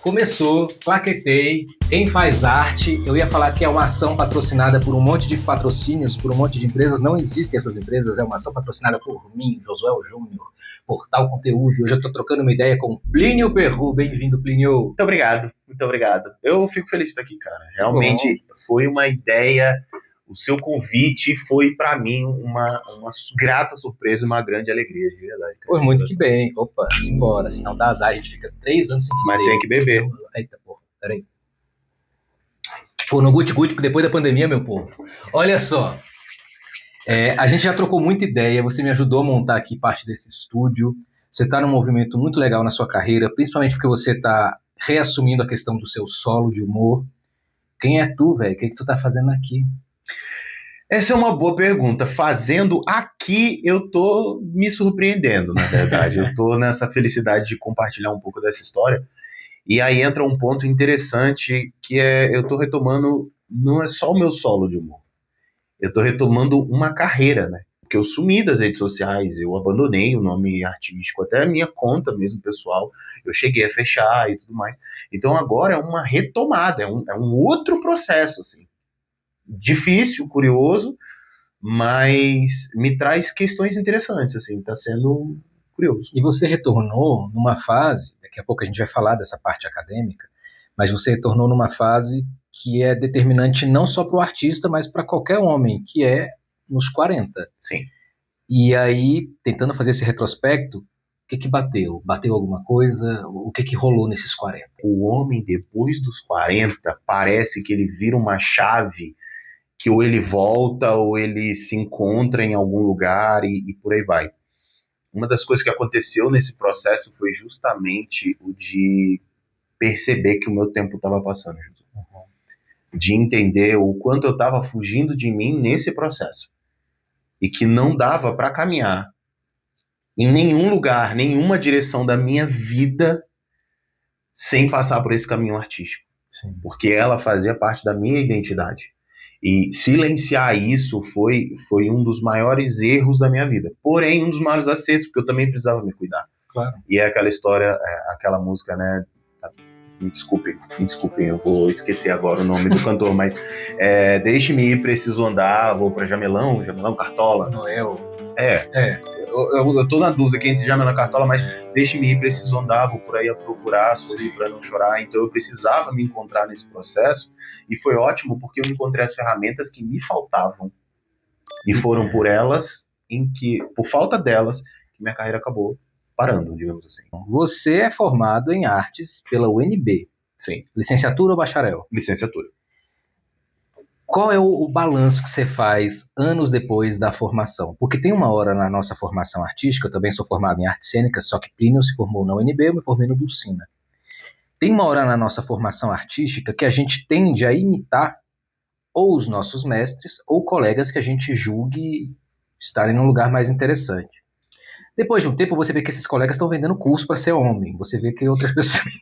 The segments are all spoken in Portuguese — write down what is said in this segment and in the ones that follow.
Começou, claquetei, quem faz arte, eu ia falar que é uma ação patrocinada por um monte de patrocínios, por um monte de empresas, não existem essas empresas, é uma ação patrocinada por mim, Josué Júnior, por tal conteúdo, e hoje eu estou trocando uma ideia com Plínio Perru, bem-vindo, Plínio. Muito obrigado, muito obrigado. Eu fico feliz de estar aqui, cara, realmente foi uma ideia, o seu convite foi pra mim uma grata surpresa, uma grande alegria, de verdade. Cara. Pois muito que bem, opa, simbora, senão dá azar, a gente fica 3 anos sem se Mas tem que beber. Eita, porra, peraí. Pô, no guti-guti, porque depois da pandemia, meu povo. Olha só, a gente já trocou muita ideia, você me ajudou a montar aqui parte desse estúdio, você está num movimento muito legal na sua carreira, principalmente porque você está reassumindo a questão do seu solo de humor. Quem é tu, velho? O que tu tá fazendo aqui? Essa é uma boa pergunta. Fazendo aqui, eu tô me surpreendendo, na verdade. Eu tô nessa felicidade de compartilhar um pouco dessa história. E aí entra um ponto interessante, que eu tô retomando, não é só o meu solo de humor. Eu tô retomando uma carreira, né? Porque eu sumi das redes sociais, eu abandonei o nome artístico, até a minha conta mesmo, pessoal, eu cheguei a fechar e tudo mais. Então agora é uma retomada, é um outro processo, assim. Difícil, curioso, mas me traz questões interessantes, assim, tá sendo curioso. E você retornou numa fase, daqui a pouco a gente vai falar dessa parte acadêmica, mas você retornou numa fase que é determinante não só para o artista, mas para qualquer homem, que é nos 40. Sim. E aí, tentando fazer esse retrospecto, o que bateu? Bateu alguma coisa? O que rolou nesses 40? O homem, depois dos 40, parece que ele vira uma chave que ou ele volta ou ele se encontra em algum lugar e por aí vai. Uma das coisas que aconteceu nesse processo foi justamente o de perceber que o meu tempo estava passando. De entender o quanto eu estava fugindo de mim nesse processo. E que não dava para caminhar em nenhum lugar, nenhuma direção da minha vida sem passar por esse caminho artístico. Sim. Porque ela fazia parte da minha identidade. E silenciar isso foi um dos maiores erros da minha vida. Porém, um dos maiores acertos, porque eu também precisava me cuidar. Claro. E é aquela história, aquela música, né? Me desculpem, eu vou esquecer agora o nome do cantor, mas Deixe-me ir, preciso andar, vou pra Jamelão, Cartola. Noel. Eu tô na dúvida aqui entre Jamelão e Cartola, mas Deixe-me ir, preciso andar, vou por aí a procurar, sorrir pra não chorar. Então eu precisava me encontrar nesse processo e foi ótimo porque eu encontrei as ferramentas que me faltavam e foram por falta delas, que minha carreira acabou parando, digamos assim. Você é formado em artes pela UNB. Sim. Licenciatura ou bacharel? Licenciatura. Qual é o balanço que você faz anos depois da formação? Porque tem uma hora na nossa formação artística, eu também sou formado em artes cênicas, só que Plínio se formou na UNB, eu me formei no Dulcina. Tem uma hora na nossa formação artística que a gente tende a imitar ou os nossos mestres ou colegas que a gente julgue estarem num lugar mais interessante. Depois de um tempo, você vê que esses colegas estão vendendo curso para ser homem. Você vê que outras pessoas...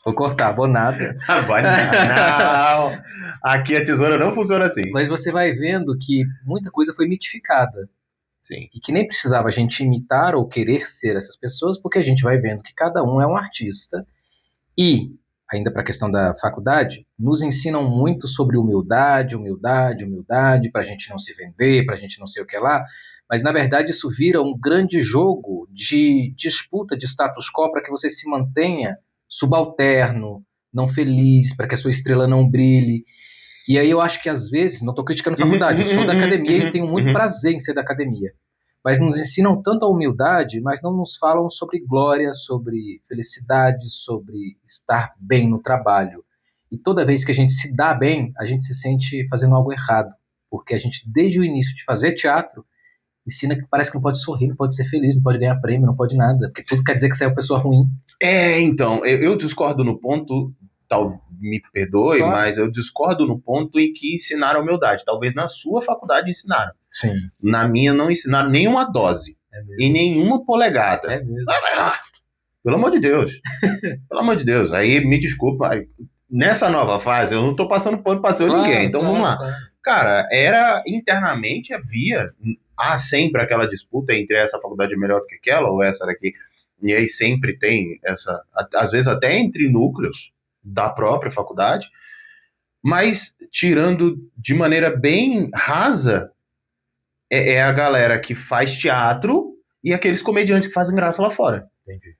Vou cortar, vou nada. Não! Aqui a tesoura não funciona assim. Mas você vai vendo que muita coisa foi mitificada. Sim. E que nem precisava a gente imitar ou querer ser essas pessoas, porque a gente vai vendo que cada um é um artista. E, ainda para a questão da faculdade, nos ensinam muito sobre humildade, para a gente não se vender, para a gente não sei o que lá, mas na verdade isso vira um grande jogo de disputa de status quo para que você se mantenha subalterno, não feliz, para que a sua estrela não brilhe. E aí eu acho que às vezes, não estou criticando a faculdade, eu sou da academia e tenho muito prazer em ser da academia, mas nos ensinam tanto a humildade, mas não nos falam sobre glória, sobre felicidade, sobre estar bem no trabalho. E toda vez que a gente se dá bem, a gente se sente fazendo algo errado, porque a gente, desde o início de fazer teatro, ensina que parece que não pode sorrir, não pode ser feliz, não pode ganhar prêmio, não pode nada, porque tudo quer dizer que você é uma pessoa ruim. Então, eu discordo no ponto, me perdoe, claro, mas eu discordo no ponto em que ensinaram humildade. Talvez na sua faculdade ensinaram. Sim. Na minha não ensinaram nenhuma dose. E nenhuma polegada. É mesmo. Pelo amor de Deus. Pelo amor de Deus. Aí, me desculpa, nessa nova fase, eu não tô passando pano pra ser ninguém. Então, vamos lá. Claro. Cara, internamente havia... Há sempre aquela disputa entre essa faculdade é melhor que aquela, ou essa daqui e aí sempre tem essa, às vezes até entre núcleos da própria faculdade, mas tirando de maneira bem rasa, é a galera que faz teatro e aqueles comediantes que fazem graça lá fora. Entendi.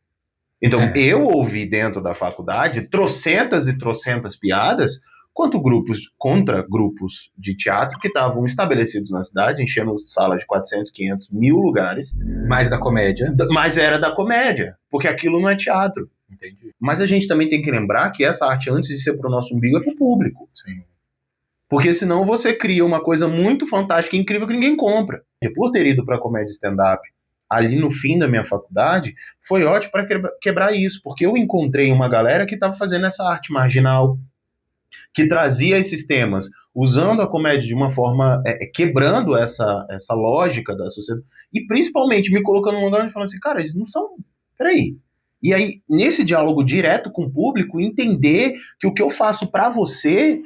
Então, eu ouvi dentro da faculdade trocentas e trocentas piadas contra grupos de teatro que estavam estabelecidos na cidade, enchendo salas de 400, 500, 1000 lugares. Mais da comédia. Mas era da comédia, porque aquilo não é teatro. Entendi. Mas a gente também tem que lembrar que essa arte, antes de ser pro nosso umbigo, é pro público. Sim. Porque senão você cria uma coisa muito fantástica e incrível que ninguém compra. E por ter ido pra comédia stand-up ali no fim da minha faculdade, foi ótimo para quebrar isso, porque eu encontrei uma galera que estava fazendo essa arte marginal, que trazia esses temas, usando a comédia de uma forma, quebrando essa lógica da sociedade, e principalmente me colocando num lugar onde falando assim, cara, eles não são, peraí. E aí, nesse diálogo direto com o público, entender que o que eu faço para você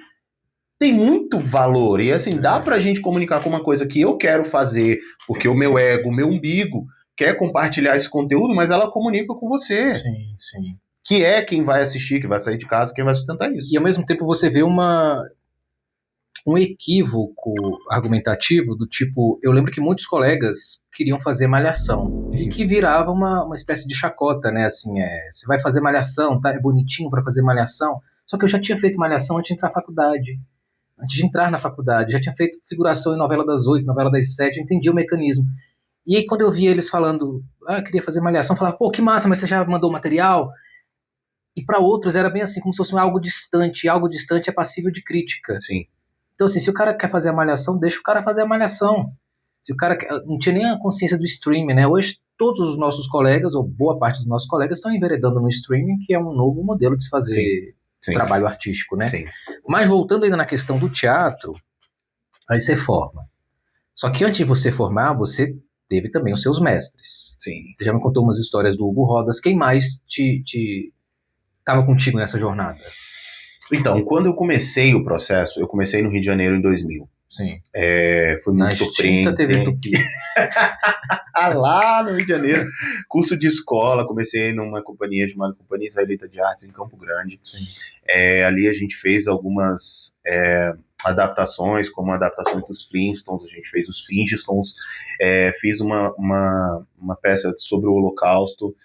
tem muito valor, e assim, dá pra gente comunicar com uma coisa que eu quero fazer, porque o meu ego, o meu umbigo quer compartilhar esse conteúdo, mas ela comunica com você. Sim, sim. Que é quem vai assistir, que vai sair de casa, quem vai sustentar isso. E ao mesmo tempo você vê um equívoco argumentativo do tipo, eu lembro que muitos colegas queriam fazer malhação e que virava uma espécie de chacota, né? Assim, você vai fazer malhação, tá? É bonitinho para fazer malhação. Só que eu já tinha feito malhação antes de entrar na faculdade. Antes de entrar na faculdade, já tinha feito figuração em novela das 8, novela das 7, eu entendia o mecanismo. E aí quando eu via eles falando, eu queria fazer malhação, eu falava, pô, que massa, mas você já mandou o material? E para outros era bem assim, como se fosse algo distante, e algo distante é passível de crítica. Sim. Então assim, se o cara quer fazer a malhação, deixa o cara fazer a malhação. Se o cara não tinha nem a consciência do streaming, né? Hoje todos os nossos colegas, ou boa parte dos nossos colegas, estão enveredando no streaming, que é um novo modelo de se fazer trabalho artístico, né? Sim. Mas voltando ainda na questão do teatro, aí você forma. Só que antes de você formar, você teve também os seus mestres. Sim. Você já me contou umas histórias do Hugo Rodas. Quem mais estava contigo nessa jornada? Então, quando eu comecei o processo, eu comecei no Rio de Janeiro em 2000. Sim. Foi muito surpreendente. TV Tupi. Lá no Rio de Janeiro. Curso de escola, comecei numa companhia chamada Companhia Israelita de Artes em Campo Grande. Sim. Ali a gente fez algumas adaptações, como adaptações dos Flintstones, a gente fez os Flintstones, fiz uma peça sobre o Holocausto,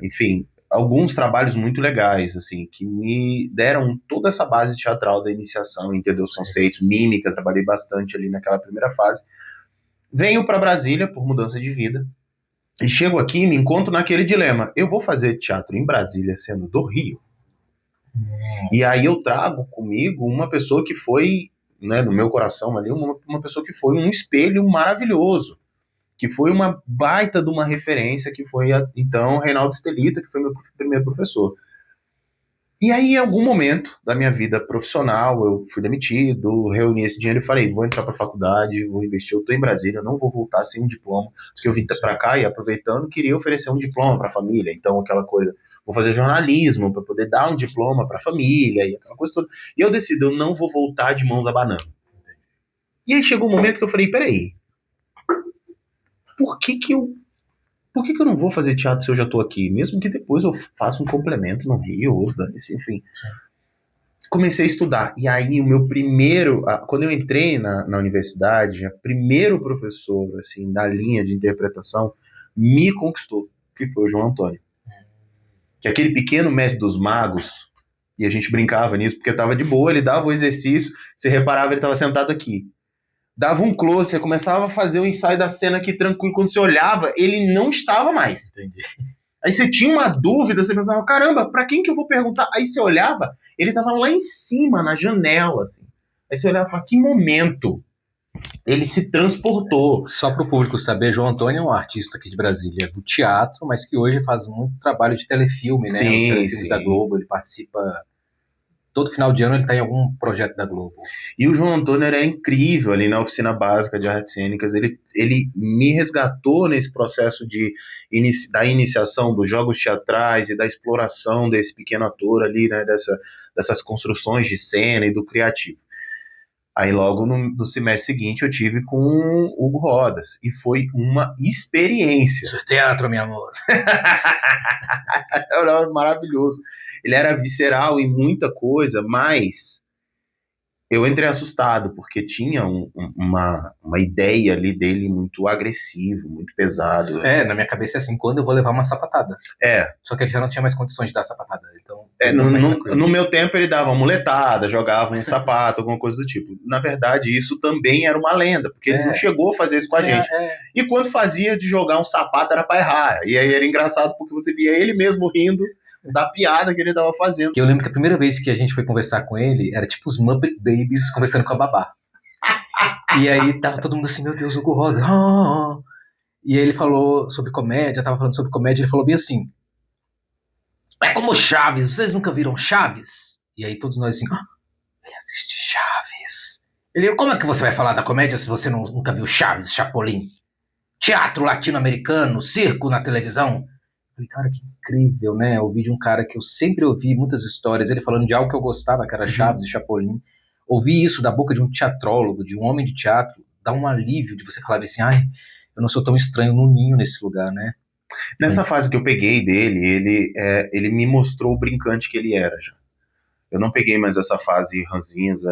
enfim, alguns trabalhos muito legais, assim, que me deram toda essa base teatral da iniciação, entender os conceitos, mímica, trabalhei bastante ali naquela primeira fase. Venho para Brasília por mudança de vida, e chego aqui e me encontro naquele dilema, eu vou fazer teatro em Brasília, sendo do Rio, e aí eu trago comigo uma pessoa que foi, né, no meu coração ali, uma pessoa que foi um espelho maravilhoso, que foi uma baita de uma referência, que foi, então, Reinaldo Estelita, que foi meu primeiro professor. E aí, em algum momento da minha vida profissional, eu fui demitido, reuni esse dinheiro e falei, vou entrar para a faculdade, vou investir, eu estou em Brasília, eu não vou voltar sem um diploma, porque eu vim para cá e, aproveitando, queria oferecer um diploma para a família, então aquela coisa, vou fazer jornalismo para poder dar um diploma para a família, e aquela coisa toda. E eu decido, eu não vou voltar de mãos abanando. E aí chegou um momento que eu falei, peraí, por que eu não vou fazer teatro se eu já estou aqui? Mesmo que depois eu faça um complemento no Rio, ou enfim. Sim. Comecei a estudar. E aí o meu primeiro... Quando eu entrei na universidade, o primeiro professor, assim, da linha de interpretação, me conquistou, que foi o João Antônio. Que é aquele pequeno mestre dos magos, e a gente brincava nisso, porque estava de boa, ele dava o exercício, você reparava, ele estava sentado aqui. Dava um close, você começava a fazer o ensaio da cena aqui tranquilo, quando você olhava, ele não estava mais. Entendi. Aí você tinha uma dúvida, você pensava, caramba, pra quem que eu vou perguntar? Aí você olhava, ele estava lá em cima, na janela, assim. Aí você olhava e falava, que momento ele se transportou. Só para o público saber, João Antônio é um artista aqui de Brasília, do teatro, mas que hoje faz muito trabalho de telefilme, né? Sim, os telefilmes da Globo, ele participa... Todo final de ano ele está em algum projeto da Globo. E o João Antônio era incrível ali na oficina básica de artes cênicas. Ele me resgatou nesse processo da iniciação dos jogos teatrais e da exploração desse pequeno ator ali, né, dessas construções de cena e do criativo. Aí logo no semestre seguinte eu tive com o Hugo Rodas. E foi uma experiência. Isso é teatro, meu amor. Era maravilhoso. Ele era visceral em muita coisa, mas eu entrei assustado, porque tinha uma ideia ali dele muito agressivo, muito pesado. Na minha cabeça é assim, quando eu vou levar uma sapatada. Só que ele já não tinha mais condições de dar sapatada. Então, no meu tempo ele dava uma muletada, jogava um sapato, alguma coisa do tipo. Na verdade, isso também era uma lenda, porque ele não chegou a fazer isso com a gente. E quando fazia de jogar um sapato era pra errar. E aí era engraçado porque você via ele mesmo rindo da piada que ele tava fazendo. Eu lembro que a primeira vez que a gente foi conversar com ele, era tipo os Muppet Babies conversando com a babá. E aí tava todo mundo assim, meu Deus, Hugo Rodas. E aí ele falou sobre comédia, tava falando sobre comédia, ele falou bem assim, é como Chaves, vocês nunca viram Chaves? E aí todos nós assim, ele assiste Chaves. Ele, como é que você vai falar da comédia se você nunca viu Chaves, Chapolin? Teatro latino-americano, circo na televisão? Falei, cara, que incrível, né? Eu ouvi de um cara que eu sempre ouvi muitas histórias, ele falando de algo que eu gostava, que era Chaves e Chapolin. Ouvi isso da boca de um teatrólogo, de um homem de teatro, dá um alívio de você falar assim, eu não sou tão estranho no ninho nesse lugar, né? Nessa fase que eu peguei dele, ele me mostrou o brincante que ele era já. Eu não peguei mais essa fase ranzinza,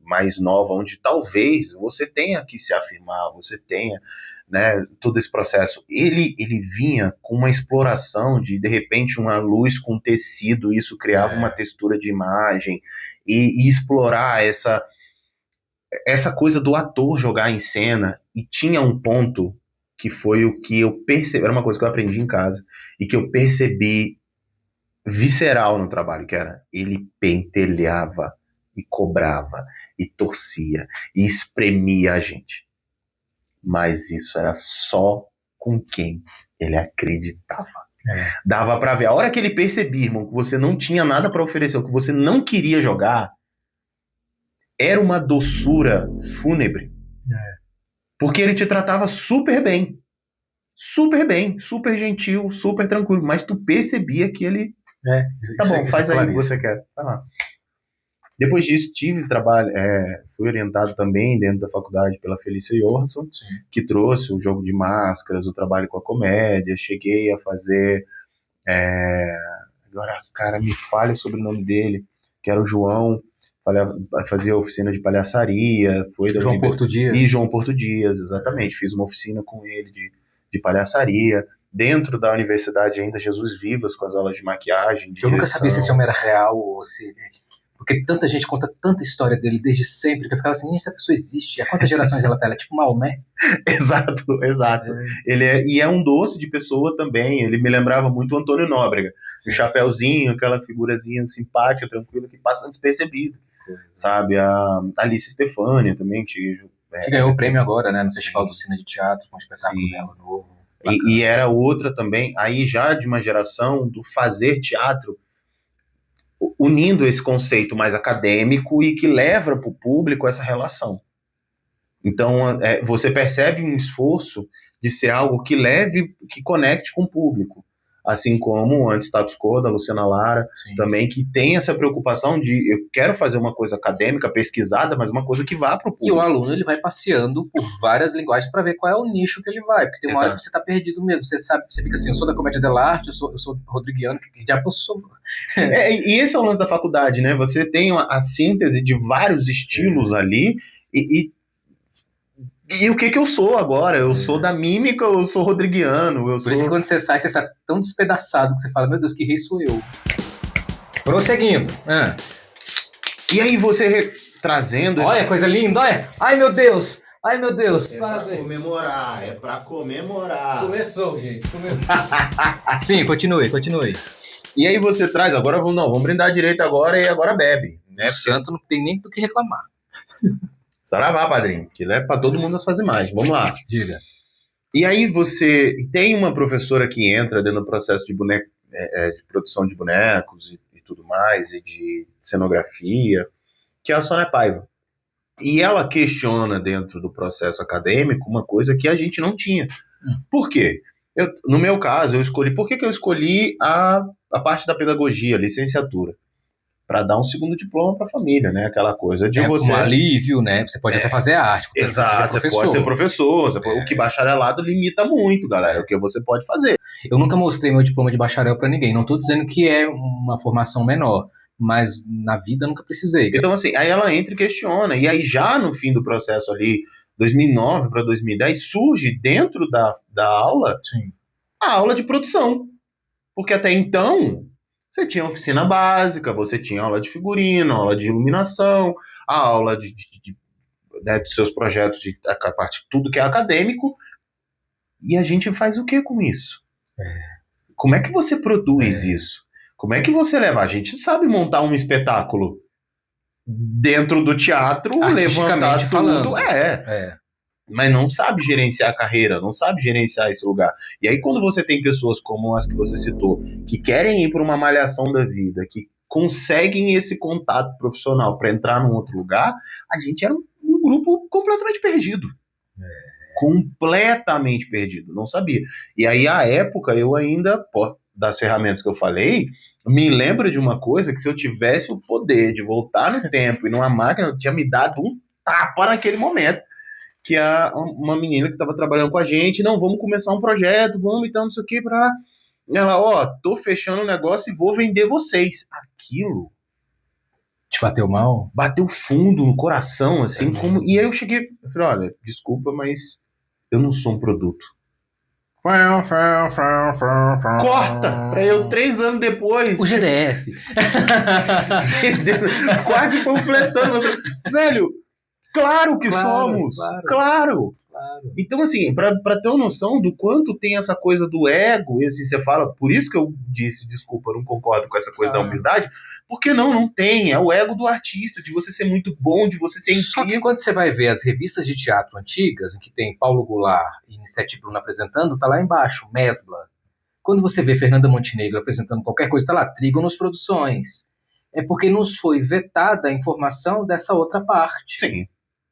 mais nova, onde talvez você tenha que se afirmar, você tenha, né, todo esse processo. Ele vinha com uma exploração de repente, uma luz com tecido, isso criava uma textura de imagem, e explorar essa coisa do ator jogar em cena, e tinha um ponto que foi o que eu percebi, era uma coisa que eu aprendi em casa, e que eu percebi visceral no trabalho, que era, ele pentelhava, e cobrava, e torcia, e espremia a gente. Mas isso era só com quem ele acreditava. Dava pra ver. A hora que ele percebia, irmão, que você não tinha nada pra oferecer, que você não queria jogar, era uma doçura fúnebre. Porque ele te tratava super bem, super gentil, super tranquilo, mas tu percebia que ele... tá bom, faz aí o que você quer. Vai lá. Depois disso, tive trabalho, fui orientado também dentro da faculdade pela Felícia Johansson, que trouxe o jogo de máscaras, o trabalho com a comédia. Cheguei a fazer, agora, cara, me falha o sobrenome dele, que era o João, fazia oficina de palhaçaria. João Porto Dias. E João Porto Dias, exatamente. Fiz uma oficina com ele de palhaçaria. Dentro da universidade ainda, Jesus Vivas, com as aulas de maquiagem, de Eu nunca sabia se esse homem era real ou se... Porque tanta gente conta tanta história dele desde sempre, que eu ficava assim, essa pessoa existe, há quantas gerações ela tá? Ela é tipo Maomé? Exato. Ele é um doce de pessoa também, ele me lembrava muito o Antônio Nóbrega. O chapéuzinho, aquela figurazinha simpática, tranquila, que passa despercebido, sabe? A Alice Stefania também, que ganhou o prêmio agora, né, no Festival do Cine de Teatro, com um espetáculo dela novo. E era outra também, aí já de uma geração do fazer teatro, unindo esse conceito mais acadêmico e que leva para o público essa relação. Então, você percebe um esforço de ser algo que leve, que conecte com o público. Assim como o Anti-Status Quo, da Luciana Lara, também, que tem essa preocupação de, eu quero fazer uma coisa acadêmica, pesquisada, mas uma coisa que vá para o público. E o aluno, ele vai passeando por várias linguagens para ver qual é o nicho que ele vai, porque tem uma hora que você tá perdido mesmo, você sabe, você fica assim, eu sou da comédia dell'arte, eu sou rodriguiano, que já passou. E esse é o lance da faculdade, né? Você tem a síntese de vários estilos ali, e o que eu sou agora? Eu sou da mímica, eu sou rodriguiano. Por isso que quando você sai, você está tão despedaçado que você fala, meu Deus, que rei sou eu. Prosseguindo. E aí você trazendo... Olha, coisa linda, olha. Ai, meu Deus. É pra comemorar. Começou, gente, começou. Sim, continue. E aí você traz, agora vamos brindar direito agora e agora bebe. Né? O santo não tem nem do que reclamar. Saravá, padrinho, que leva pra todo mundo as suas imagens. Vamos lá. Diga. E aí você tem uma professora que entra dentro do processo de produção de bonecos e tudo mais, e de cenografia, que é a Sônia Paiva. E ela questiona dentro do processo acadêmico uma coisa que a gente não tinha. Por quê? No meu caso, eu escolhi... Por que eu escolhi a parte da pedagogia, a licenciatura? para dar um segundo diploma para a família, né? Aquela coisa de você... um alívio, né? Você pode até fazer arte. Exato, você pode ser professor. O que bacharelado limita muito, galera, o que você pode fazer. Eu nunca mostrei meu diploma de bacharel para ninguém. Não estou dizendo que é uma formação menor, mas na vida eu nunca precisei. Então, assim, aí ela entra e questiona. E aí já no fim do processo ali, 2009 para 2010, surge dentro da aula a aula de produção. Porque até então, você tinha oficina básica, você tinha aula de figurino, aula de iluminação, a aula né, dos seus projetos, a parte tudo que é acadêmico. E a gente faz o que com isso? Como é que você produz isso? Como é que você leva? A gente sabe montar um espetáculo dentro do teatro, levantar tudo. Falando. Mas não sabe gerenciar a carreira, não sabe gerenciar esse lugar. E aí quando você tem pessoas como as que você citou, que querem ir para uma malhação da vida, que conseguem esse contato profissional para entrar num outro lugar, a gente era um grupo completamente perdido. Completamente perdido, não sabia. E aí, à época, eu ainda, das ferramentas que eu falei, me lembro de uma coisa que se eu tivesse o poder de voltar no tempo e numa máquina, eu tinha me dado um tapa naquele momento, que uma menina que estava trabalhando com a gente, não, vamos começar um projeto, vamos então, não sei o que, pra... Ela, tô fechando um negócio e vou vender vocês. Aquilo... Te bateu mal? Bateu fundo no coração, assim, como... E aí eu cheguei, eu falei, olha, desculpa, mas eu não sou um produto. Corta! Pra eu, 3 anos depois... O GDF. Quase panfletando. Velho, claro que somos! Claro! Então, assim, pra ter uma noção do quanto tem essa coisa do ego, e assim, você fala, por isso que eu disse, desculpa, eu não concordo com essa coisa da humildade, porque não tem, é o ego do artista, de você ser muito bom, de você ser incrível. Só que quando você vai ver as revistas de teatro antigas, em que tem Paulo Goulart e Iniciativa Bruno apresentando, tá lá embaixo, Mesbla. Quando você vê Fernanda Montenegro apresentando qualquer coisa, tá lá, Trígonos Produções. É porque nos foi vetada a informação dessa outra parte. Sim.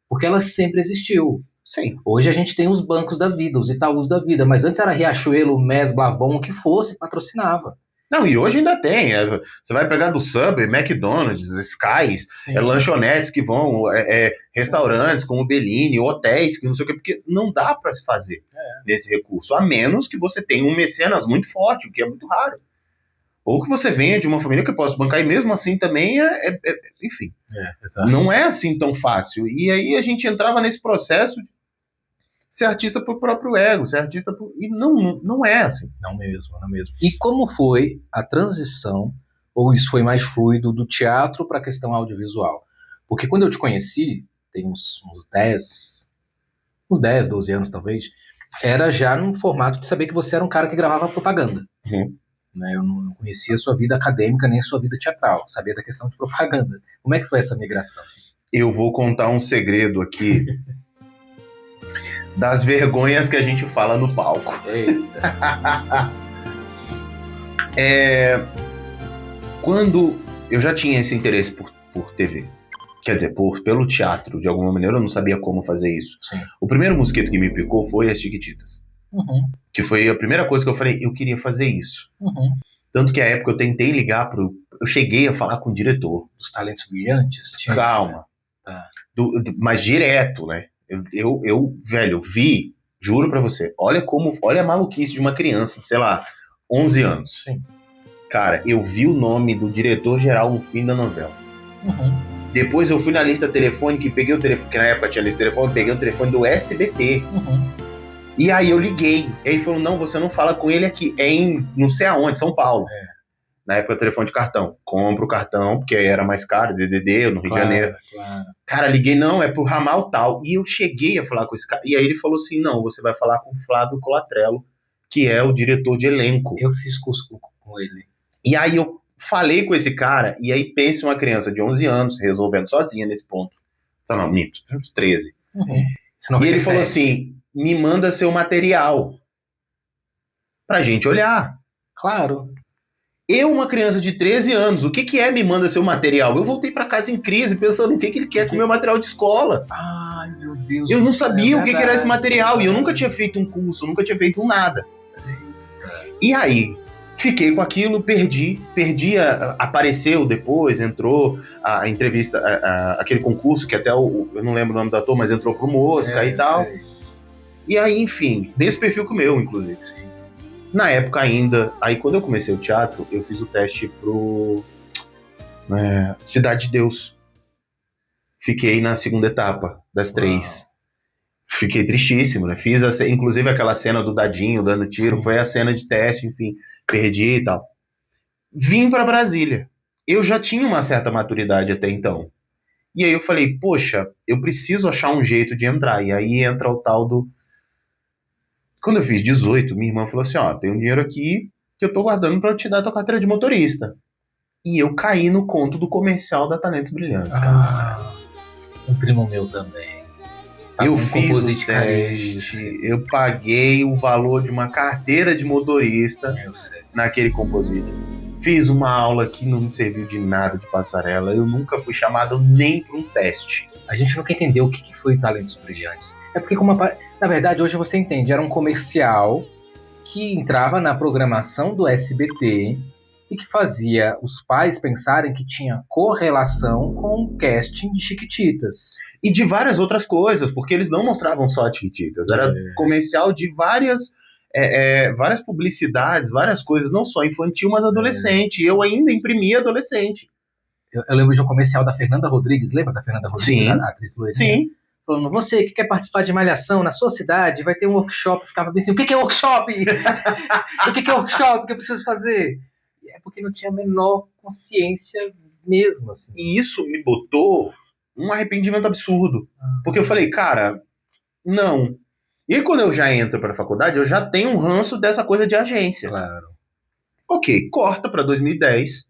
Porque ela sempre existiu. Sim. Hoje a gente tem os bancos da vida, os Itaús da vida, mas antes era Riachuelo, Mesbla, Avon, o que fosse, patrocinava. Não, e hoje ainda tem. Você vai pegar do Subway, McDonald's, Skies, lanchonetes que vão, restaurantes como Bellini, hotéis, que não sei o que, porque não dá para se fazer nesse recurso, a menos que você tenha um mecenas muito forte, o que é muito raro. Ou que você venha de uma família que possa bancar, e mesmo assim também enfim. Não é assim tão fácil. E aí a gente entrava nesse processo de ser artista por próprio ego, ser artista por... E não é assim. Não mesmo. E como foi a transição, ou isso foi mais fluido, do teatro para a questão audiovisual? Porque quando eu te conheci, tem uns 10, 12 anos talvez, era já num formato de saber que você era um cara que gravava propaganda. Né, eu não conhecia a sua vida acadêmica nem a sua vida teatral, sabia da questão de propaganda. Como é que foi essa migração? Eu vou contar um segredo aqui das vergonhas que a gente fala no palco. Quando eu já tinha esse interesse por TV, quer dizer, pelo teatro, de alguma maneira eu não sabia como fazer isso. Sim. O primeiro mosquito que me picou foi as Chiquititas. Que foi a primeira coisa que eu falei, eu queria fazer isso. Tanto que à época eu tentei ligar eu cheguei a falar com o diretor. Dos Talentos Brilhantes? Calma. Mas direto, né? Eu, velho, vi, juro pra você, olha a maluquice de uma criança de, sei lá, 11 anos. Sim. Cara, eu vi o nome do diretor-geral no fim da novela. Depois eu fui na lista telefônica e peguei o telefone, porque na época tinha lista telefônica, peguei o telefone do SBT. E aí eu liguei. E ele falou, não, você não fala com ele aqui. É em não sei aonde, São Paulo. Na época, telefone de cartão. Compro o cartão, porque aí era mais caro, DDD, no Rio de Janeiro. Cara, liguei, não, é pro ramal tal. E eu cheguei a falar com esse cara. E aí ele falou assim, não, você vai falar com o Flávio Colatrello, que é o diretor de elenco. Eu fiz curso com ele. E aí eu falei com esse cara, e aí pense uma criança de 11 anos, resolvendo sozinha nesse ponto. Não, mito, uns 13. E ele falou assim, me manda seu material pra gente olhar. Claro. Eu, uma criança de 13 anos, o que é me manda seu material? Eu voltei pra casa em crise, pensando o que ele quer com o meu material de escola. Ai, meu Deus. Eu não sabia o que era esse material, e eu nunca tinha feito um curso, nunca tinha feito nada. E aí, Fiquei com aquilo, perdi, apareceu depois, entrou a entrevista, aquele concurso que até eu não lembro o nome do ator, mas entrou pro Mosca e tal. Sei. E aí, enfim, desse perfil que o meu, inclusive. Na época ainda, aí quando eu comecei o teatro, eu fiz o teste pro Cidade de Deus. Fiquei na segunda etapa das 3. Fiquei tristíssimo, né? Fiz, inclusive, aquela cena do dadinho dando tiro, Sim. Foi a cena de teste, enfim, perdi e tal. Vim pra Brasília. Eu já tinha uma certa maturidade até então. E aí eu falei, poxa, eu preciso achar um jeito de entrar. E aí entra o tal do... Quando eu fiz 18, minha irmã falou assim, ó, tem um dinheiro aqui que eu tô guardando pra eu te dar a tua carteira de motorista. E eu caí no conto do comercial da Talentos Brilhantes, cara. Um primo meu também. Eu fiz o teste, eu paguei o valor de uma carteira de motorista naquele composite. Fiz uma aula que não me serviu de nada de passarela, eu nunca fui chamado nem para um teste. A gente nunca entendeu o que foi Talentos Brilhantes. É porque, na verdade, hoje você entende, era um comercial que entrava na programação do SBT e que fazia os pais pensarem que tinha correlação com o casting de Chiquititas. E de várias outras coisas, porque eles não mostravam só Chiquititas. Era comercial de várias publicidades, várias coisas, não só infantil, mas adolescente. Eu ainda imprimia adolescente. Eu lembro de um comercial da Fernanda Rodrigues, lembra da Fernanda Rodrigues, Sim. A atriz loirinha? Sim. Falando, você que quer participar de Malhação na sua cidade, vai ter um workshop. Ficava bem assim, o que é workshop? O que é workshop? O que eu preciso fazer? É porque não tinha a menor consciência mesmo, assim. E isso me botou um arrependimento absurdo. Porque eu falei, cara, não. E aí, quando eu já entro para a faculdade, eu já tenho um ranço dessa coisa de agência. Claro. Ok, corta para 2010,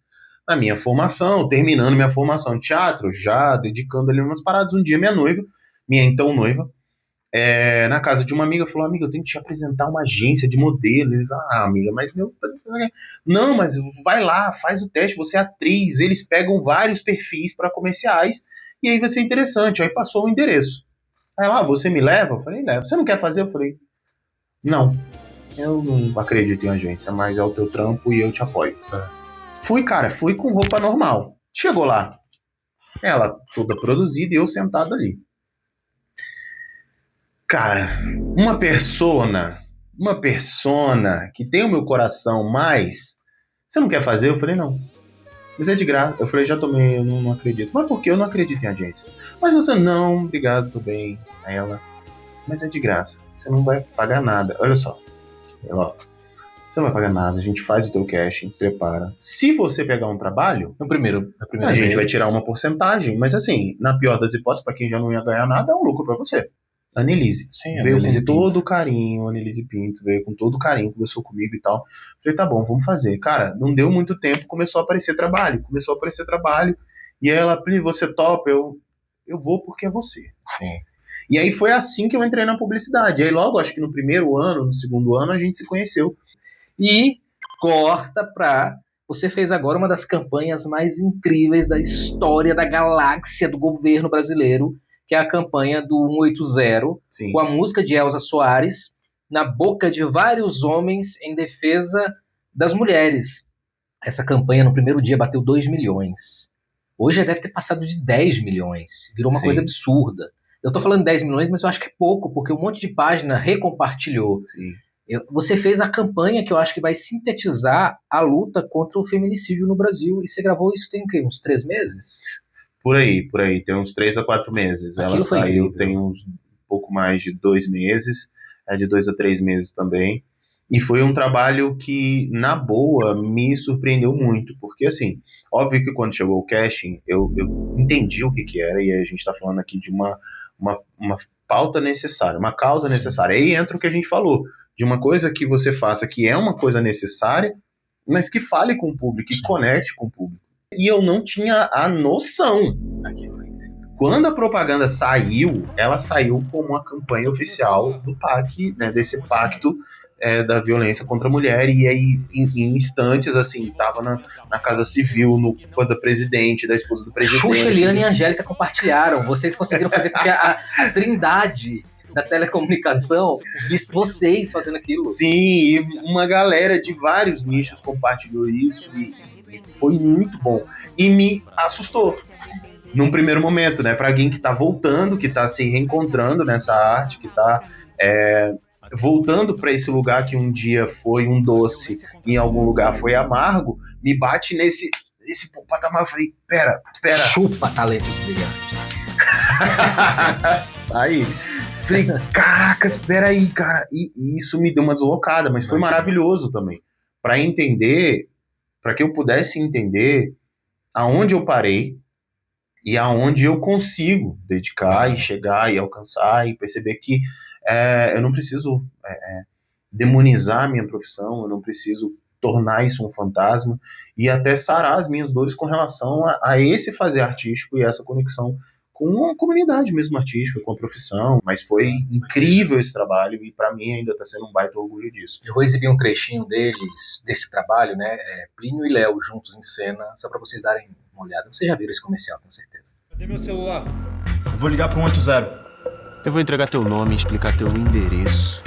na minha formação, terminando minha formação de teatro, já dedicando ali umas paradas. Um dia minha então noiva, na casa de uma amiga, falou, amiga, eu tenho que te apresentar uma agência de modelo. Ele falou, amiga, mas não, mas vai lá, faz o teste, você é atriz, eles pegam vários perfis para comerciais, e aí vai ser interessante. Aí passou o endereço. Aí lá, você me leva? Eu falei, leva. Você não quer fazer? Eu falei, não, eu não acredito em agência, mas é o teu trampo e eu te apoio. Fui com roupa normal. Chegou lá, ela toda produzida e eu sentado ali. Cara, uma persona que tem o meu coração mais... Você não quer fazer? Eu falei, não. Mas é de graça. Eu falei, já tomei, eu não acredito. Mas por que eu não acredito em agência? Mas você, não, obrigado, tô bem. Aí ela, mas é de graça. Você não vai pagar nada. Olha só. Ela, você não vai pagar nada, a gente faz o teu casting, prepara. Se você pegar um trabalho, a gente vai tirar uma porcentagem. Mas assim, na pior das hipóteses, pra quem já não ia ganhar nada, é um lucro pra você. Annelise. Sim, veio Annelise com todo carinho, Annelise Pinto, veio com todo carinho, conversou comigo e tal. Falei, tá bom, vamos fazer. Cara, não deu muito tempo, começou a aparecer trabalho. E aí ela, você topa? Eu vou porque é você. Sim. E aí foi assim que eu entrei na publicidade. E aí logo, acho que no primeiro ano, no segundo ano, a gente se conheceu. E corta pra... Você fez agora uma das campanhas mais incríveis da história da galáxia do governo brasileiro, que é a campanha do 180, Sim. Com a música de Elza Soares, na boca de vários homens em defesa das mulheres. Essa campanha, no primeiro dia, bateu 2 milhões. Hoje já deve ter passado de 10 milhões. Virou uma Sim. coisa absurda. Eu tô falando 10 milhões, mas eu acho que é pouco, porque um monte de página recompartilhou. Sim. Você fez a campanha que eu acho que vai sintetizar a luta contra o feminicídio no Brasil. E você gravou isso tem o quê? Uns 3 meses? Por aí, tem uns 3 a 4 meses. Aquilo ela saiu incrível. Tem uns pouco mais de 2 meses, de 2 a 3 meses também. E foi um trabalho que, na boa, me surpreendeu muito, porque assim, óbvio que quando chegou o casting, eu entendi o que era, e a gente tá falando aqui de uma pauta necessária, uma causa necessária. Aí entra o que a gente falou, de uma coisa que você faça que é uma coisa necessária, mas que fale com o público, que conecte com o público. E eu não tinha a noção. Quando a propaganda saiu, ela saiu como uma campanha oficial do PAC, né, desse pacto da violência contra a mulher, e aí em instantes, assim, tava na Casa Civil, no da presidente, da esposa do presidente. Xuxa, Eliana e Angélica compartilharam. Vocês conseguiram fazer com que a trindade da telecomunicação, e vocês fazendo aquilo. Sim, e uma galera de vários nichos compartilhou isso e foi muito bom. E me assustou num primeiro momento, né? Para alguém que tá voltando, que tá se reencontrando nessa arte, que tá voltando para esse lugar que um dia foi um doce e em algum lugar foi amargo, me bate nesse patamar. Eu falei, pera. Chupa talentos brilhantes. Aí, falei, caracas, espera aí, cara. E isso me deu uma deslocada, mas foi maravilhoso também. Para entender, para que eu pudesse entender aonde eu parei e aonde eu consigo dedicar e chegar e alcançar e perceber que eu não preciso demonizar a minha profissão, eu não preciso tornar isso um fantasma e até sarar as minhas dores com relação a esse fazer artístico e essa conexão com a comunidade mesmo artística, com a profissão, mas foi incrível esse trabalho e para mim ainda está sendo um baita orgulho disso. Eu vou exibir um trechinho desse trabalho, né? Plínio e Léo juntos em cena, só para vocês darem uma olhada. Vocês já viram esse comercial, com certeza. Cadê meu celular? Eu vou ligar pro 180. Eu vou entregar teu nome e explicar teu endereço.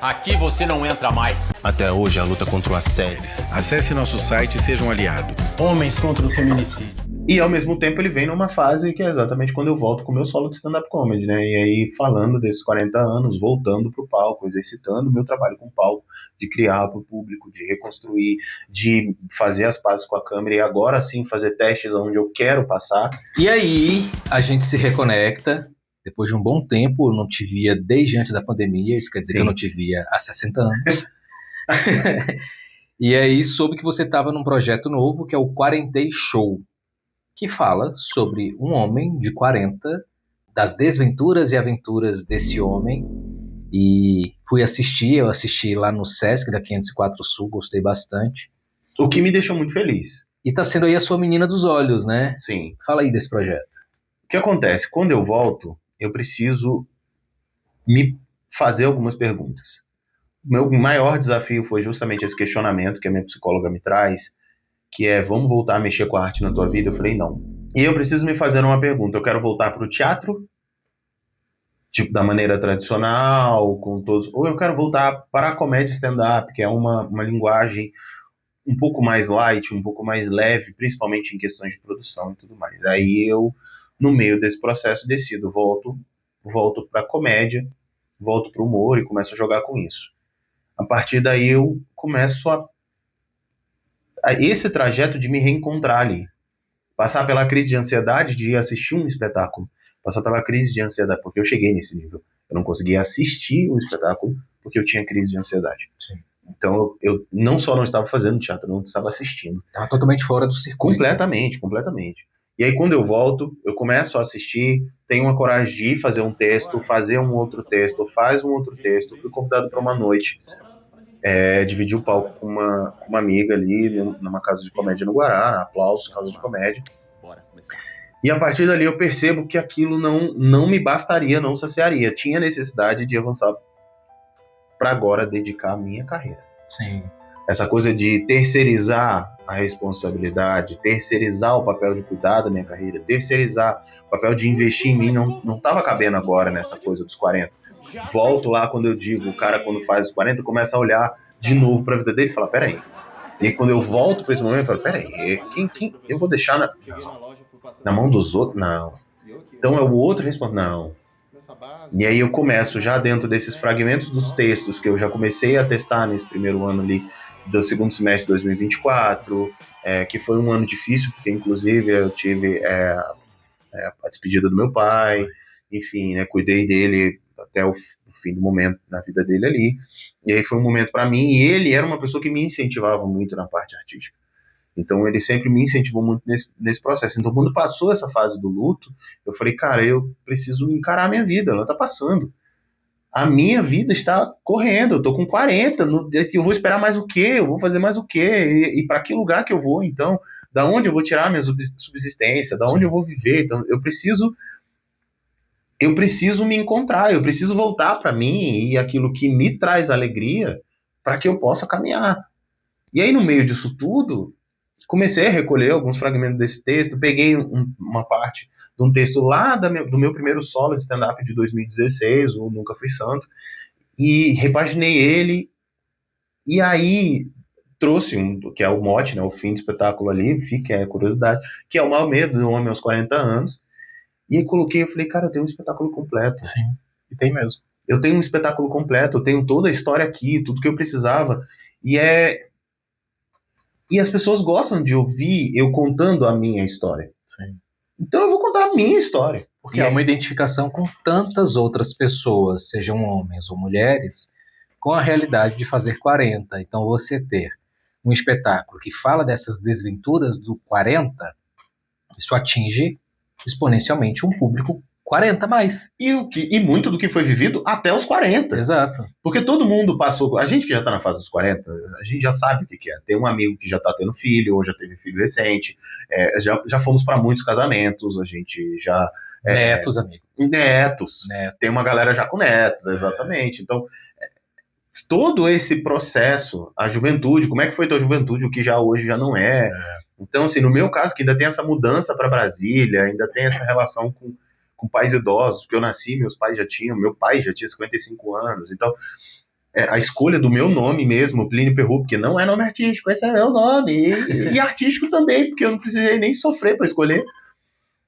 Aqui você não entra mais. Até hoje a luta contra o assédio. Acesse nosso site e seja um aliado. Homens contra o feminicídio. E ao mesmo tempo ele vem numa fase que é exatamente quando eu volto com o meu solo de stand-up comedy, né? E aí falando desses 40 anos, voltando pro palco, exercitando o meu trabalho com o palco, de criar pro público, de reconstruir, de fazer as pazes com a câmera e agora sim fazer testes onde eu quero passar. E aí a gente se reconecta. Depois de um bom tempo, eu não te via desde antes da pandemia, isso quer dizer que eu não te via há 60 anos. E aí soube que você estava num projeto novo, que é o Quarentei Show, que fala sobre um homem de 40, das desventuras e aventuras desse homem. E eu assisti lá no Sesc da 504 Sul, gostei bastante. O que me deixou muito feliz. E tá sendo aí a sua menina dos olhos, né? Sim. Fala aí desse projeto. O que acontece? Quando eu volto, eu preciso me fazer algumas perguntas. O meu maior desafio foi justamente esse questionamento que a minha psicóloga me traz, que é, vamos voltar a mexer com a arte na tua vida? Eu falei, não. E eu preciso me fazer uma pergunta. Eu quero voltar para o teatro, tipo, da maneira tradicional, com todos... Ou eu quero voltar para a comédia stand-up, que é uma linguagem um pouco mais light, um pouco mais leve, principalmente em questões de produção e tudo mais. Aí eu, no meio desse processo, decido, volto para a comédia, volto para o humor e começo a jogar com isso. A partir daí eu começo a esse trajeto de me reencontrar ali. Passar pela crise de ansiedade de assistir um espetáculo. Passar pela crise de ansiedade, porque eu cheguei nesse nível. Eu não conseguia assistir o espetáculo porque eu tinha crise de ansiedade. Sim. Então eu não só não estava fazendo teatro, não estava assistindo. Estava totalmente fora do circuito. Completamente. E aí quando eu volto, eu começo a assistir, tenho uma coragem de ir fazer um texto, fazer um outro texto, faz um outro texto. Fui convidado para uma noite, dividi o palco com uma amiga ali, numa casa de comédia no Guará, Aplauso, casa de comédia. E a partir dali eu percebo que aquilo não me bastaria, não saciaria. Tinha necessidade de avançar para agora dedicar a minha carreira. Sim. Essa coisa de terceirizar a responsabilidade, terceirizar o papel de cuidar da minha carreira, terceirizar o papel de investir em mim, não estava cabendo agora nessa coisa dos 40. Volto lá quando eu digo, o cara quando faz os 40 começa a olhar de novo para a vida dele e fala, peraí. E aí quando eu volto para esse momento, eu falo, peraí, quem eu vou deixar na mão dos outros? Não. Então é o outro responde, não. E aí eu começo já dentro desses fragmentos dos textos que eu já comecei a testar nesse primeiro ano ali do segundo semestre de 2024, que foi um ano difícil, porque inclusive eu tive a despedida do meu pai, enfim, né, cuidei dele até o fim do momento na vida dele ali, e aí foi um momento para mim, e ele era uma pessoa que me incentivava muito na parte artística. Então ele sempre me incentivou muito nesse processo. Então quando passou essa fase do luto, eu falei, cara, eu preciso encarar a minha vida, ela tá passando. A minha vida está correndo, eu tô com 40, eu vou esperar mais o quê? Eu vou fazer mais o quê? E para que lugar que eu vou, então? Da onde eu vou tirar minha subsistência? Da onde eu vou viver? Então eu preciso me encontrar, eu preciso voltar para mim e aquilo que me traz alegria para que eu possa caminhar. E aí no meio disso tudo, comecei a recolher alguns fragmentos desse texto, peguei uma parte de um texto lá do meu primeiro solo de stand-up de 2016, o Nunca Fui Santo, e repaginei ele, e aí trouxe que é o mote, né, o fim do espetáculo ali, fica a curiosidade, que é o maior medo do homem aos 40 anos, e aí coloquei, eu falei, cara, eu tenho um espetáculo completo. Sim, e tem mesmo. Eu tenho um espetáculo completo, eu tenho toda a história aqui, tudo que eu precisava, e as pessoas gostam de ouvir eu contando a minha história. Sim. Então eu vou contar a minha história. Porque há uma identificação com tantas outras pessoas, sejam homens ou mulheres, com a realidade de fazer 40. Então você ter um espetáculo que fala dessas desventuras do 40, isso atinge exponencialmente um público 40 mais. E muito do que foi vivido até os 40. Exato. Porque todo mundo passou. A gente que já tá na fase dos 40, a gente já sabe o que é. Tem um amigo que já tá tendo filho, ou já teve filho recente. Já fomos para muitos casamentos, a gente já. Netos, amigo. Netos. Tem uma galera já com netos, exatamente. Então, todo esse processo, a juventude, como é que foi tua juventude, o que já hoje já não é. Então, assim, no meu caso, que ainda tem essa mudança para Brasília, ainda tem essa relação com pais idosos, porque eu nasci, meu pai já tinha 55 anos, então a escolha do meu nome mesmo, Plínio Perru, porque não é nome artístico, esse é meu nome, e artístico também, porque eu não precisei nem sofrer para escolher.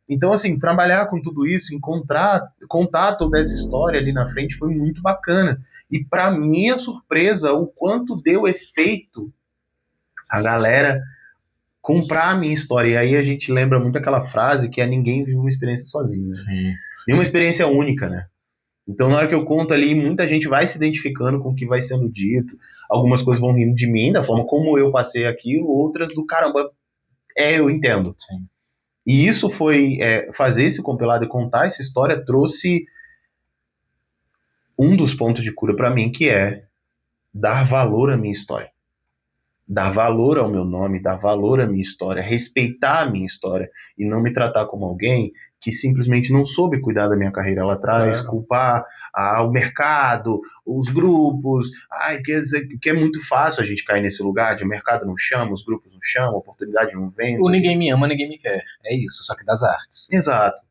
Então, assim, trabalhar com tudo isso, contar toda essa história ali na frente foi muito bacana, e para minha surpresa, o quanto deu efeito a galera comprar a minha história. E aí a gente lembra muito aquela frase que é ninguém vive uma experiência sozinho. Né? E uma experiência única, né? Então, na hora que eu conto ali, muita gente vai se identificando com o que vai sendo dito. Algumas coisas vão rindo de mim, da forma como eu passei aquilo, outras do caramba, eu entendo. Sim. E isso foi, fazer esse compilado e contar essa história trouxe um dos pontos de cura para mim, que é dar valor à minha história. Dar valor ao meu nome, dar valor à minha história, respeitar a minha história e não me tratar como alguém que simplesmente não soube cuidar da minha carreira lá atrás, culpar o mercado, os grupos, que é muito fácil a gente cair nesse lugar de o mercado não chama, os grupos não chamam, a oportunidade não vem. O ninguém me ama, ninguém me quer. É isso, só que das artes. Exato.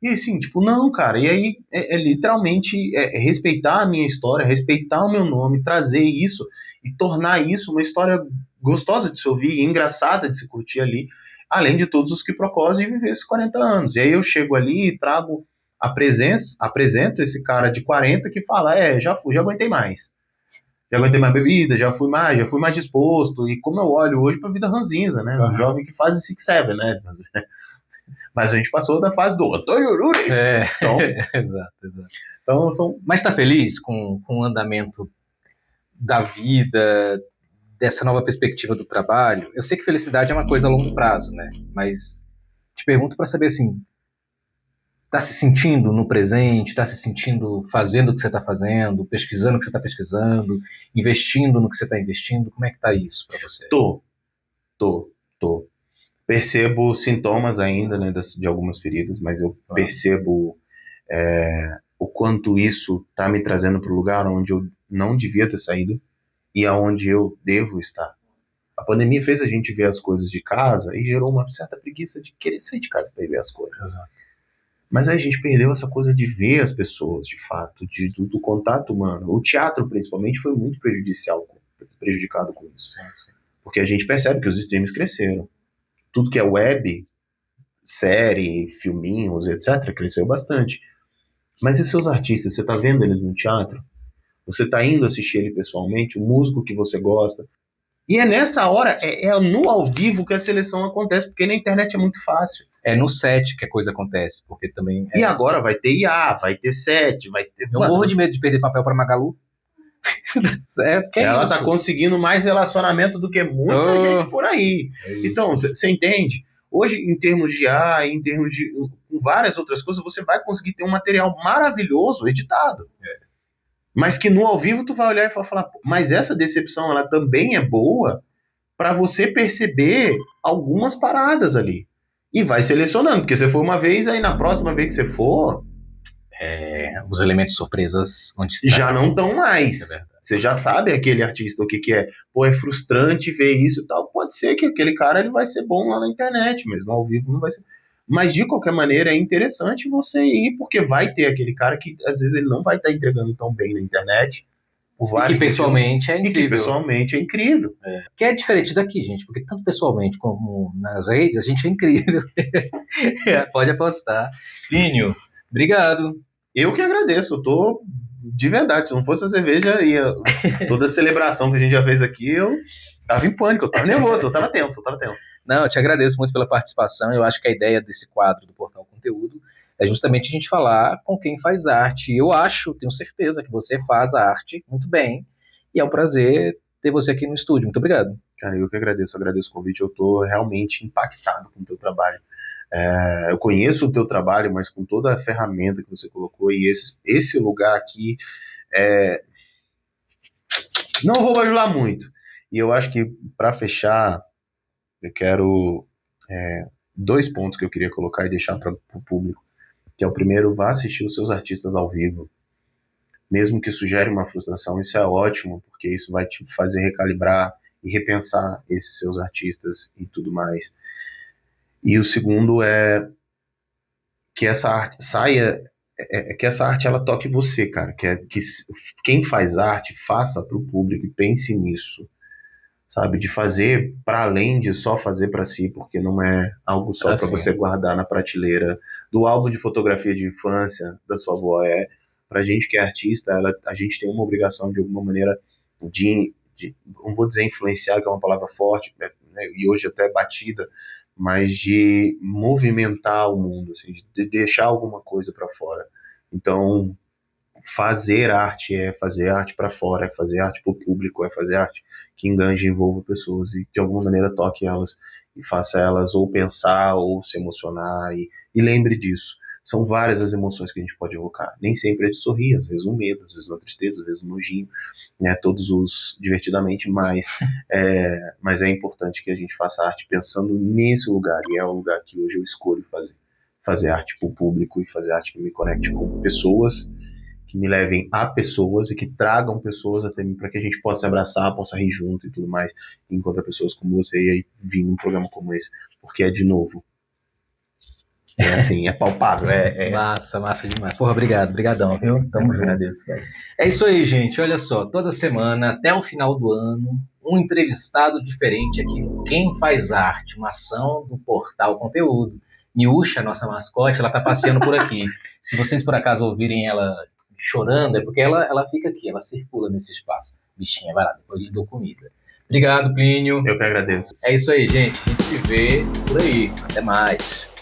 E assim, tipo, não, cara, e aí literalmente respeitar a minha história, respeitar o meu nome, trazer isso e tornar isso uma história gostosa de se ouvir, engraçada de se curtir ali, além de todos os quiprocós e viver esses 40 anos. E aí eu chego ali e trago apresento esse cara de 40 que fala, já aguentei mais. Já aguentei mais bebida, já fui mais disposto, e como eu olho hoje pra vida ranzinza, né? Um jovem que faz 6-7, né? Mas a gente passou da fase do Antônio Nunes. Então, exato. Então, Mas tá feliz com o andamento da vida, dessa nova perspectiva do trabalho? Eu sei que felicidade é uma coisa a longo prazo, né? Mas te pergunto para saber assim, tá se sentindo no presente, tá se sentindo fazendo o que você tá fazendo, pesquisando o que você tá pesquisando, investindo no que você tá investindo? Como é que tá isso para você? Tô. Percebo sintomas ainda, né, de algumas feridas, mas eu percebo o quanto isso tá me trazendo para o lugar onde eu não devia ter saído e aonde eu devo estar. A pandemia fez a gente ver as coisas de casa e gerou uma certa preguiça de querer sair de casa para ir ver as coisas. Exato. Mas aí a gente perdeu essa coisa de ver as pessoas, de fato, do contato humano. O teatro, principalmente, foi muito prejudicado com isso. Sim. Porque a gente percebe que os streams cresceram. Tudo que é web, série, filminhos, etc., cresceu bastante. Mas e seus artistas? Você está vendo eles no teatro? Você está indo assistir ele pessoalmente? O músico que você gosta? E é nessa hora, no ao vivo que a seleção acontece, porque na internet é muito fácil. É no set que a coisa acontece, porque também... E agora vai ter IA, vai ter set, vai ter... Eu morro de medo de perder papel para Magalu. Ela está conseguindo mais relacionamento do que muita gente por aí. Então, você entende? Hoje, em termos de IA, em termos de com várias outras coisas, você vai conseguir ter um material maravilhoso editado. Mas que no ao vivo tu vai olhar e vai falar, mas essa decepção ela também é boa para você perceber algumas paradas ali. E vai selecionando, porque você foi uma vez, aí na próxima vez que você for... os elementos surpresas onde está. Já não estão mais. Você já sabe aquele artista o que que é. Pô, é frustrante ver isso e tal. Pode ser que aquele cara ele vai ser bom lá na internet, mas no ao vivo não vai ser. Mas, de qualquer maneira, é interessante você ir, porque vai ter aquele cara que, às vezes, ele não vai estar entregando tão bem na internet. Por E vários que pessoalmente é motivos, e que incrível. pessoalmente é incrível. Que é diferente daqui, gente, porque tanto pessoalmente como nas redes, a gente é incrível. Pode apostar. Plínio, obrigado. Eu que agradeço, eu tô de verdade. Se não fosse a cerveja, toda a celebração que a gente já fez aqui, eu tava em pânico, eu tava nervoso, eu tava tenso. Não, eu te agradeço muito pela participação. Eu acho que a ideia desse quadro do Portal Conteúdo é justamente a gente falar com quem faz arte. Eu tenho certeza que você faz a arte muito bem. E é um prazer ter você aqui no estúdio. Muito obrigado. Cara, eu que agradeço o convite. Eu tô realmente impactado com o teu trabalho. Eu conheço o teu trabalho, mas com toda a ferramenta que você colocou e esse lugar aqui, não vou bajular muito. E eu acho que, para fechar, eu quero 2 pontos que eu queria colocar e deixar para o público. Que é o primeiro, vá assistir os seus artistas ao vivo. Mesmo que isso gere uma frustração, isso é ótimo, porque isso vai te fazer recalibrar e repensar esses seus artistas e tudo mais. E o segundo é que essa arte saia, que essa arte ela toque você, cara. Que quem faz arte faça para o público e pense nisso, sabe? De fazer para além de só fazer para si, porque não é algo só para você guardar na prateleira do álbum de fotografia de infância da sua avó. Pra gente que é artista, a gente tem uma obrigação de alguma maneira de não vou dizer influenciar, que é uma palavra forte, né, e hoje até batida, mas de movimentar o mundo, assim, de deixar alguma coisa para fora. Então, fazer arte é fazer arte para fora, é fazer arte para o público, é fazer arte que enganje e envolva pessoas e de alguma maneira toque elas e faça elas ou pensar ou se emocionar e lembre disso. São várias as emoções que a gente pode evocar. Nem sempre é de sorrir, às vezes um medo, às vezes uma tristeza, às vezes um nojinho, né? Todos os divertidamente, mas é importante que a gente faça arte pensando nesse lugar, e é o lugar que hoje eu escolho fazer. Fazer arte para o público e fazer arte que me conecte com pessoas, que me levem a pessoas e que tragam pessoas até mim para que a gente possa se abraçar, possa rir junto e tudo mais, e encontrar pessoas como você e aí vir num programa como esse, porque de novo, assim, é palpável. Massa demais. Porra, brigadão, viu? Tamo junto. Agradeço, cara. É isso aí, gente. Olha só, toda semana, até o final do ano, um entrevistado diferente aqui no Quem Faz Arte, uma ação do Portal Conteúdo. Miúcha, nossa mascote, ela tá passeando por aqui. Se vocês por acaso ouvirem ela chorando, é porque ela fica aqui, ela circula nesse espaço. Bichinha, vai lá, depois lhe dou comida. Obrigado, Plínio. Eu que agradeço. É isso aí, gente. A gente se vê por aí. Até mais.